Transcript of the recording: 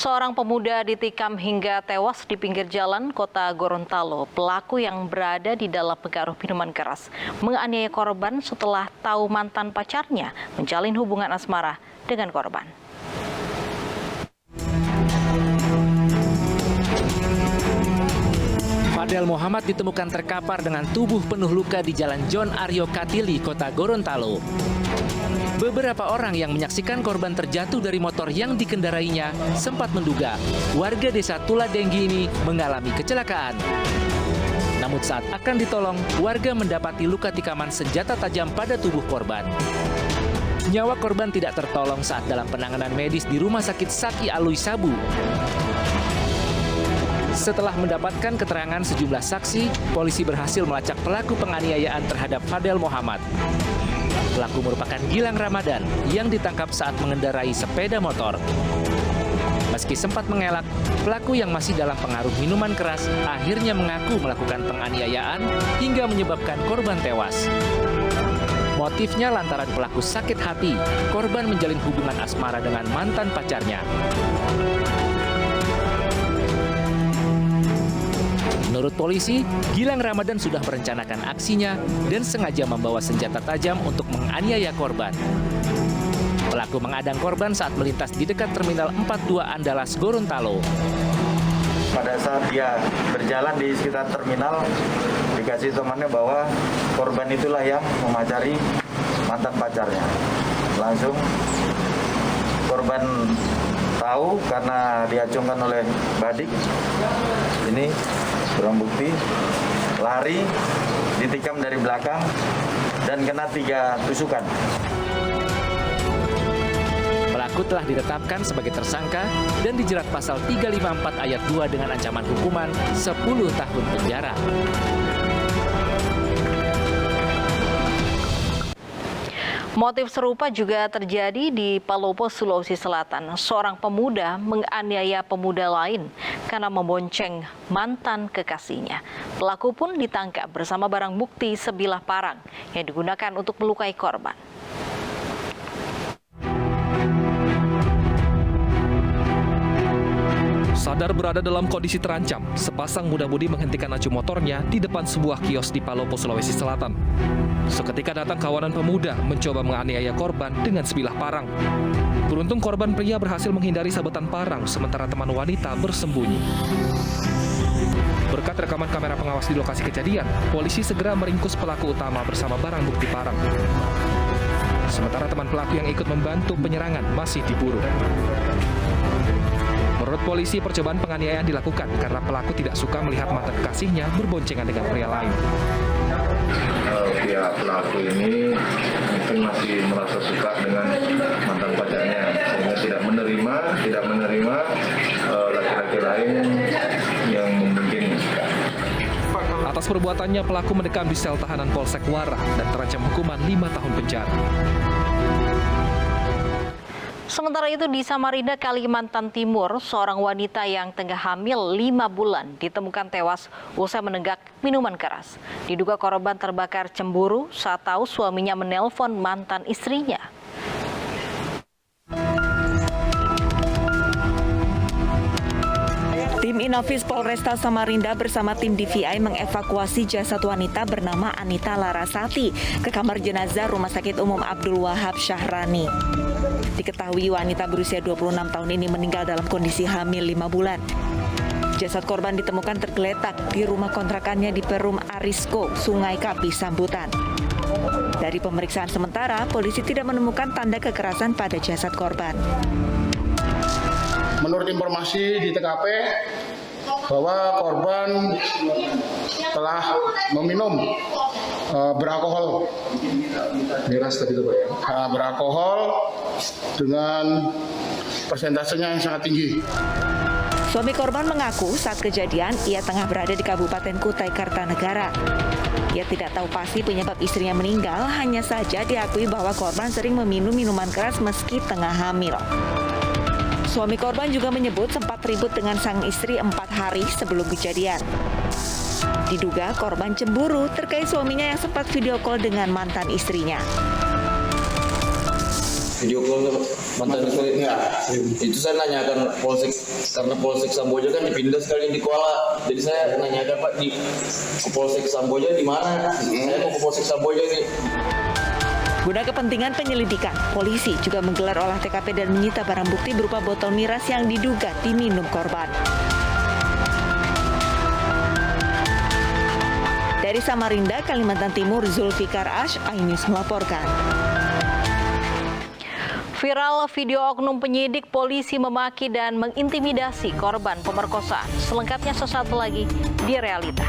Seorang pemuda ditikam hingga tewas di pinggir jalan kota Gorontalo. Pelaku yang berada di dalam pengaruh minuman keras menganiaya korban setelah tahu mantan pacarnya menjalin hubungan asmara dengan korban. Fadel Muhammad ditemukan terkapar dengan tubuh penuh luka di Jalan John Aryo Katili, kota Gorontalo. Beberapa orang yang menyaksikan korban terjatuh dari motor yang dikendarainya sempat menduga warga desa Tuladenggi ini mengalami kecelakaan. Namun saat akan ditolong, warga mendapati luka tikaman senjata tajam pada tubuh korban. Nyawa korban tidak tertolong saat dalam penanganan medis di Rumah Sakit Saki Alui Sabu. Setelah mendapatkan keterangan sejumlah saksi, polisi berhasil melacak pelaku penganiayaan terhadap Fadel Muhammad. Pelaku merupakan Gilang Ramadan yang ditangkap saat mengendarai sepeda motor. Meski sempat mengelak, pelaku yang masih dalam pengaruh minuman keras akhirnya mengaku melakukan penganiayaan hingga menyebabkan korban tewas. Motifnya lantaran pelaku sakit hati, korban menjalin hubungan asmara dengan mantan pacarnya. Menurut polisi, Gilang Ramadan sudah merencanakan aksinya dan sengaja membawa senjata tajam untuk menganiaya korban. Pelaku mengadang korban saat melintas di dekat Terminal 42 Andalas, Gorontalo. Pada saat dia berjalan di sekitar terminal, dikasih temannya bahwa korban itulah yang memacari mantan pacarnya. Langsung korban tahu karena diacungkan oleh Badik. Ini barang bukti, lari, ditikam dari belakang, dan kena 3 tusukan. Pelaku telah ditetapkan sebagai tersangka dan dijerat pasal 354 ayat 2 dengan ancaman hukuman 10 tahun penjara. Motif serupa juga terjadi di Palopo, Sulawesi Selatan. Seorang pemuda menganiaya pemuda lain karena membonceng mantan kekasihnya. Pelaku pun ditangkap bersama barang bukti sebilah parang yang digunakan untuk melukai korban. Sadar berada dalam kondisi terancam, sepasang muda-mudi menghentikan laju motornya di depan sebuah kios di Palopo, Sulawesi Selatan. Seketika datang kawanan pemuda mencoba menganiaya korban dengan sebilah parang. Beruntung korban pria berhasil menghindari sabetan parang, sementara teman wanita bersembunyi. Berkat rekaman kamera pengawas di lokasi kejadian, polisi segera meringkus pelaku utama bersama barang bukti parang. Sementara teman pelaku yang ikut membantu penyerangan masih diburu. Menurut polisi, percobaan penganiayaan dilakukan karena pelaku tidak suka melihat mantan kekasihnya berboncengan dengan pria lain. Pihak pelaku ini mungkin masih merasa suka dengan mantan pacarnya, sehingga tidak menerima laki-laki lain yang memungkinkan. Atas perbuatannya, pelaku mendekam di sel tahanan Polsek Warah dan terancam hukuman 5 tahun penjara. Sementara itu di Samarinda, Kalimantan Timur, seorang wanita yang tengah hamil 5 bulan ditemukan tewas usai menenggak minuman keras. Diduga korban terbakar cemburu saat tahu suaminya menelpon mantan istrinya. Tim Inafis Polresta Samarinda bersama tim DVI mengevakuasi jasad wanita bernama Anita Larasati ke kamar jenazah Rumah Sakit Umum Abdul Wahab Syahrani. Diketahui wanita berusia 26 tahun ini meninggal dalam kondisi hamil 5 bulan. Jasad korban ditemukan tergeletak di rumah kontrakannya di Perum Arisko, Sungai Kapi, Sambutan. Dari pemeriksaan sementara, polisi tidak menemukan tanda kekerasan pada jasad korban. Menurut informasi di TKP bahwa korban telah meminum beralkohol, miras tadi itu Pak ya, beralkohol dengan persentasenya yang sangat tinggi. Suami korban mengaku saat kejadian ia tengah berada di Kabupaten Kutai Kartanegara. Ia tidak tahu pasti penyebab istrinya meninggal, hanya saja diakui bahwa korban sering meminum minuman keras meski tengah hamil. Suami korban juga menyebut sempat ribut dengan sang istri 4 hari sebelum kejadian. Diduga korban cemburu terkait suaminya yang sempat video call dengan mantan istrinya. Video call mantan istri. Ya. Itu saya nanyakan Polsek, karena Polsek Samboja kan dipindah sekali di Kuala. Jadi saya nanyakan Pak di Polsek Samboja di mana? Saya mau ke Polsek Samboja nih. Guna kepentingan penyelidikan, polisi juga menggelar olah TKP dan menyita barang bukti berupa botol miras yang diduga diminum korban. Dari Samarinda, Kalimantan Timur, Zulfikar Ash, iNews melaporkan. Viral video oknum penyidik polisi memaki dan mengintimidasi korban pemerkosaan. Selengkapnya sesaat lagi di Realita.